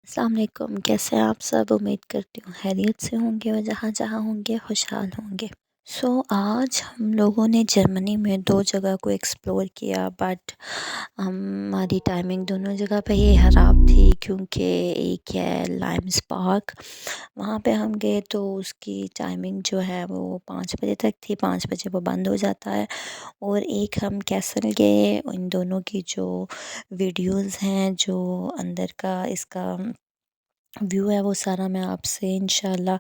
अस्सलाम वालेकुम। कैसे हैं आप सब? उम्मीद करती हूँ खैरियत से होंगे और जहाँ जहाँ होंगे खुशहाल होंगे। आज हम लोगों ने जर्मनी में 2 जगह को एक्सप्लोर किया, बट हमारी टाइमिंग दोनों जगह पे ही ख़राब थी, क्योंकि एक है लाइम्स पार्क, वहाँ पे हम गए तो उसकी टाइमिंग जो है वो 5 बजे तक थी, 5 बजे वो बंद हो जाता है। और एक हम कैसल गए, इन दोनों की जो वीडियोज़ हैं, जो अंदर का इसका व्यू है, वो सारा मैं आपसे इंशाल्लाह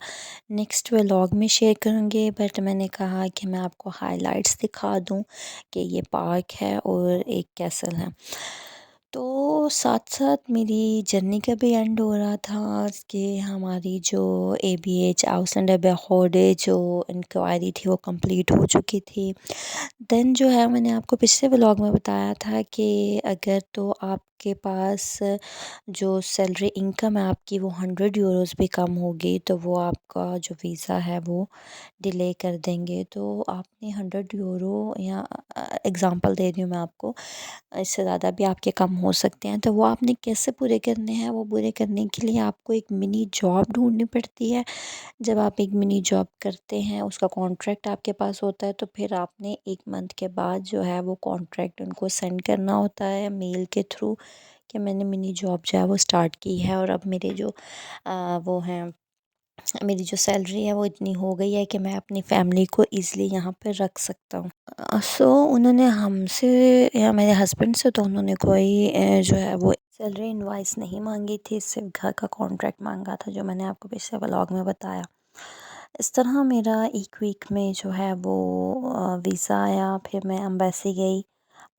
नेक्स्ट व्लॉग में शेयर करूँगी। बट मैंने कहा कि मैं आपको हाइलाइट्स दिखा दूँ कि ये पार्क है और एक कैसल है। तो साथ-साथ मेरी जर्नी का भी एंड हो रहा था कि हमारी जो एबीएच आउसलैंडर बेहौडे जो इंक्वायरी थी वो कंप्लीट हो चुकी थी। देन जो है, मैंने आपको पिछले व्लॉग में बताया था कि अगर तो आपके पास जो सैलरी इनकम है आपकी वो 100 यूरोज़ भी कम होगी, तो वो आपका जो वीज़ा है वो डिले कर देंगे। तो आपने 100 यूरो, या एग्ज़ाम्पल दे रही हूँ मैं आपको, इससे ज़्यादा भी आपके कम हो सकते हैं। तो वो आपने कैसे पूरे करने हैं? वो पूरे करने के लिए आपको एक मिनी जॉब ढूँढनी पड़ती है। जब आप एक मिनी जॉब करते हैं, उसका कॉन्ट्रैक्ट आपके पास होता है, तो फिर आपने 1 मंथ के बाद जो है वो कॉन्ट्रैक्ट उनको सेंड करना होता है मेल के थ्रू, कि मैंने मिनी जॉब जो है वो स्टार्ट की है और अब मेरे जो वो हैं, मेरी जो सैलरी है वो इतनी हो गई है कि मैं अपनी फैमिली को ईज़िली यहाँ पे रख सकता हूँ। उन्होंने हमसे, या मेरे हस्बैंड से, तो उन्होंने कोई जो है वो सैलरी इनवॉइस नहीं माँगी थी, सिर्फ़ घर का कॉन्ट्रैक्ट माँगा था, जो मैंने आपको पिछले व्लॉग में बताया। इस तरह मेरा 1 वीक में जो है वो वीज़ा आया, फिर मैं एम्बेसी गई,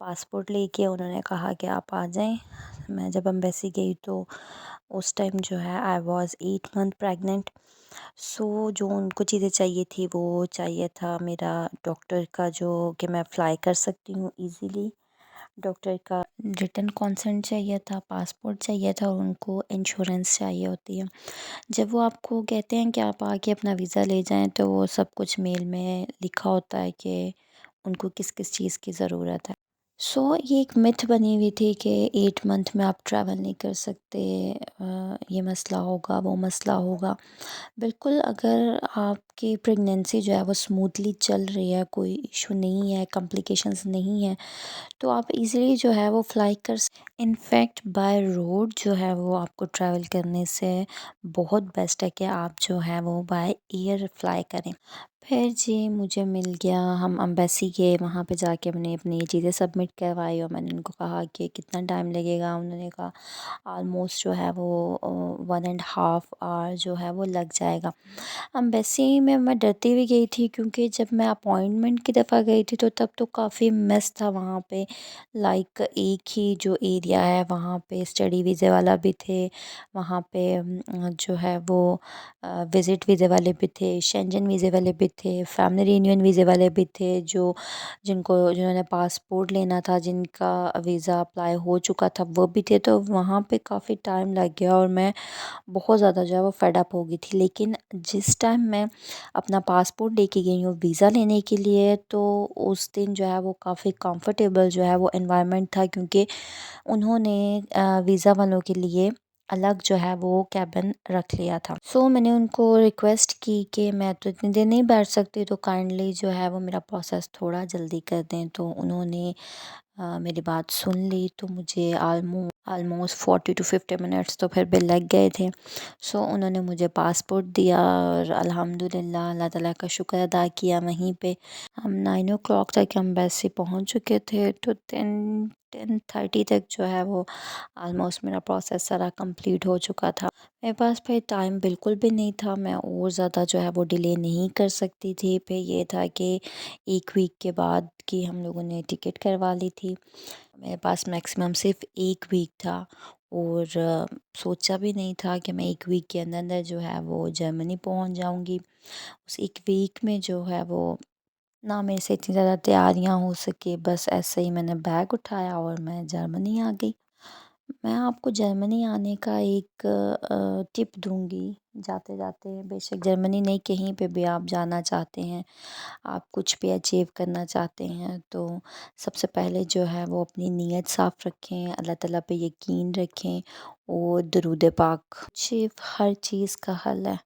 पासपोर्ट लेके उन्होंने कहा कि आप आ जाएँ। मैं जब एम्बेसी गई तो उस टाइम जो है आई वाज़ 8 मंथ प्रेग्नेंट। जो उनको चीज़ें चाहिए थी, वो चाहिए था मेरा डॉक्टर का, जो कि मैं फ़्लाई कर सकती हूँ ईज़िली। डॉक्टर का रिटन कंसेंट चाहिए था, पासपोर्ट चाहिए था, और उनको इंश्योरेंस चाहिए होती है। जब वो आपको कहते हैं कि आप आके अपना वीज़ा ले जाएँ, तो वो सब कुछ मेल में लिखा होता है कि उनको किस-किस चीज़ की ज़रूरत है। ये एक मिथ बनी हुई थी कि 8 मंथ में आप ट्रैवल नहीं कर सकते, ये मसला होगा, वो मसला होगा। बिल्कुल, अगर आपकी प्रेगनेंसी जो है वो स्मूथली चल रही है, कोई इशू नहीं है, कॉम्प्लिकेशंस नहीं है, तो आप इज़िली जो है वो फ़्लाई कर स इनफ़ैक्ट बाय रोड जो है वो आपको ट्रैवल करने से बहुत बेस्ट है कि आप जो है वो बाय एयर फ़्लाई करें। फिर जी मुझे मिल गया, हम एम्बेसी गए, वहाँ पे जाके मैंने अपनी ये चीज़ें सबमिट करवाई और मैंने उनको कहा कि कितना टाइम लगेगा। उन्होंने कहा ऑलमोस्ट जो है वो 1 एंड हाफ़ आवर जो है वो लग जाएगा। एम्बेसी में मैं डरती हुई गई थी, क्योंकि जब मैं अपॉइंटमेंट की दफ़ा गई थी तो तब तो काफ़ी मेस था वहाँ पे। लाइक एक ही जो एरिया है वहाँ पे स्टडी वीज़े वाला भी थे, वहाँ पे जो है वो विज़िट वीज़े वाले भी थे, शेंजन वीज़े वाले भी थे, फैमिली रियूनियन वीज़े वाले भी थे, जिन्होंने पासपोर्ट लेना था, जिनका वीज़ा अप्लाई हो चुका था, वो भी थे। तो वहाँ पे काफ़ी टाइम लग गया और मैं बहुत ज़्यादा जो है वो फेड अप हो गई थी। लेकिन जिस टाइम मैं अपना पासपोर्ट लेके गई हूँ वीज़ा लेने के लिए, तो उस दिन जो है वो काफ़ी कंफर्टेबल जो है वो एनवायरनमेंट था, क्योंकि उन्होंने वीज़ा वालों के लिए अलग जो है वो केबिन रख लिया था। मैंने उनको रिक्वेस्ट की कि मैं तो इतनी देर नहीं बैठ सकती, तो काइंडली जो है वो मेरा प्रोसेस थोड़ा जल्दी कर दें। तो उन्होंने मेरी बात सुन ली, तो मुझे ऑलमोस्ट 40 टू 50 मिनट्स तो फिर भी लग गए थे। उन्होंने मुझे पासपोर्ट दिया और अल्हम्दुलिल्लाह अल्लाह ताला का शुक्र अदा किया। वहीं पे हम 9 ओ क्लॉक तक एम्बेसी पहुंच चुके थे, तो 10:30 तक जो है वो ऑलमोस्ट मेरा प्रोसेस सारा कंप्लीट हो चुका था। मेरे पास फिर टाइम बिल्कुल भी नहीं था, मैं और ज़्यादा जो है वो डिले नहीं कर सकती थी। फिर ये था कि 1 वीक के बाद की हम लोगों ने टिकट करवा ली थी। मेरे पास मैक्सिमम सिर्फ़ 1 वीक था, और सोचा भी नहीं था कि मैं 1 वीक के अंदर-अंदर जो है वो जर्मनी पहुंच जाऊंगी। उस 1 वीक में जो है वो ना मेरे से इतनी ज़्यादा तैयारियां हो सके, बस ऐसे ही मैंने बैग उठाया और मैं जर्मनी आ गई। मैं आपको जर्मनी आने का एक टिप दूँगी जाते जाते। बेशक जर्मनी नहीं, कहीं पे भी आप जाना चाहते हैं, आप कुछ भी अचीव करना चाहते हैं, तो सबसे पहले जो है वो अपनी नीयत साफ़ रखें, अल्लाह ताला पे यकीन रखें और दुरूद पाक सिर्फ़ हर चीज़ का हल है।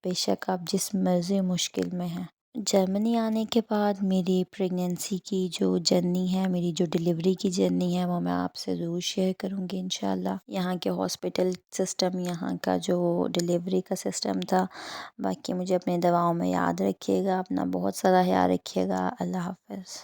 बेशक आप जिस मर्ज़ी मुश्किल में हैं। जर्मनी आने के बाद मेरी प्रेगनेंसी की जो जर्नी है, मेरी जो डिलीवरी की जर्नी है, वो मैं आपसे ज़रूर शेयर करूँगी इंशाल्लाह। यहाँ के हॉस्पिटल सिस्टम, यहाँ का जो डिलीवरी का सिस्टम था, बाकी मुझे अपनी दवाओं में याद रखिएगा, अपना बहुत सारा ख्याल रखिएगा। अल्लाह हाफ़िज़।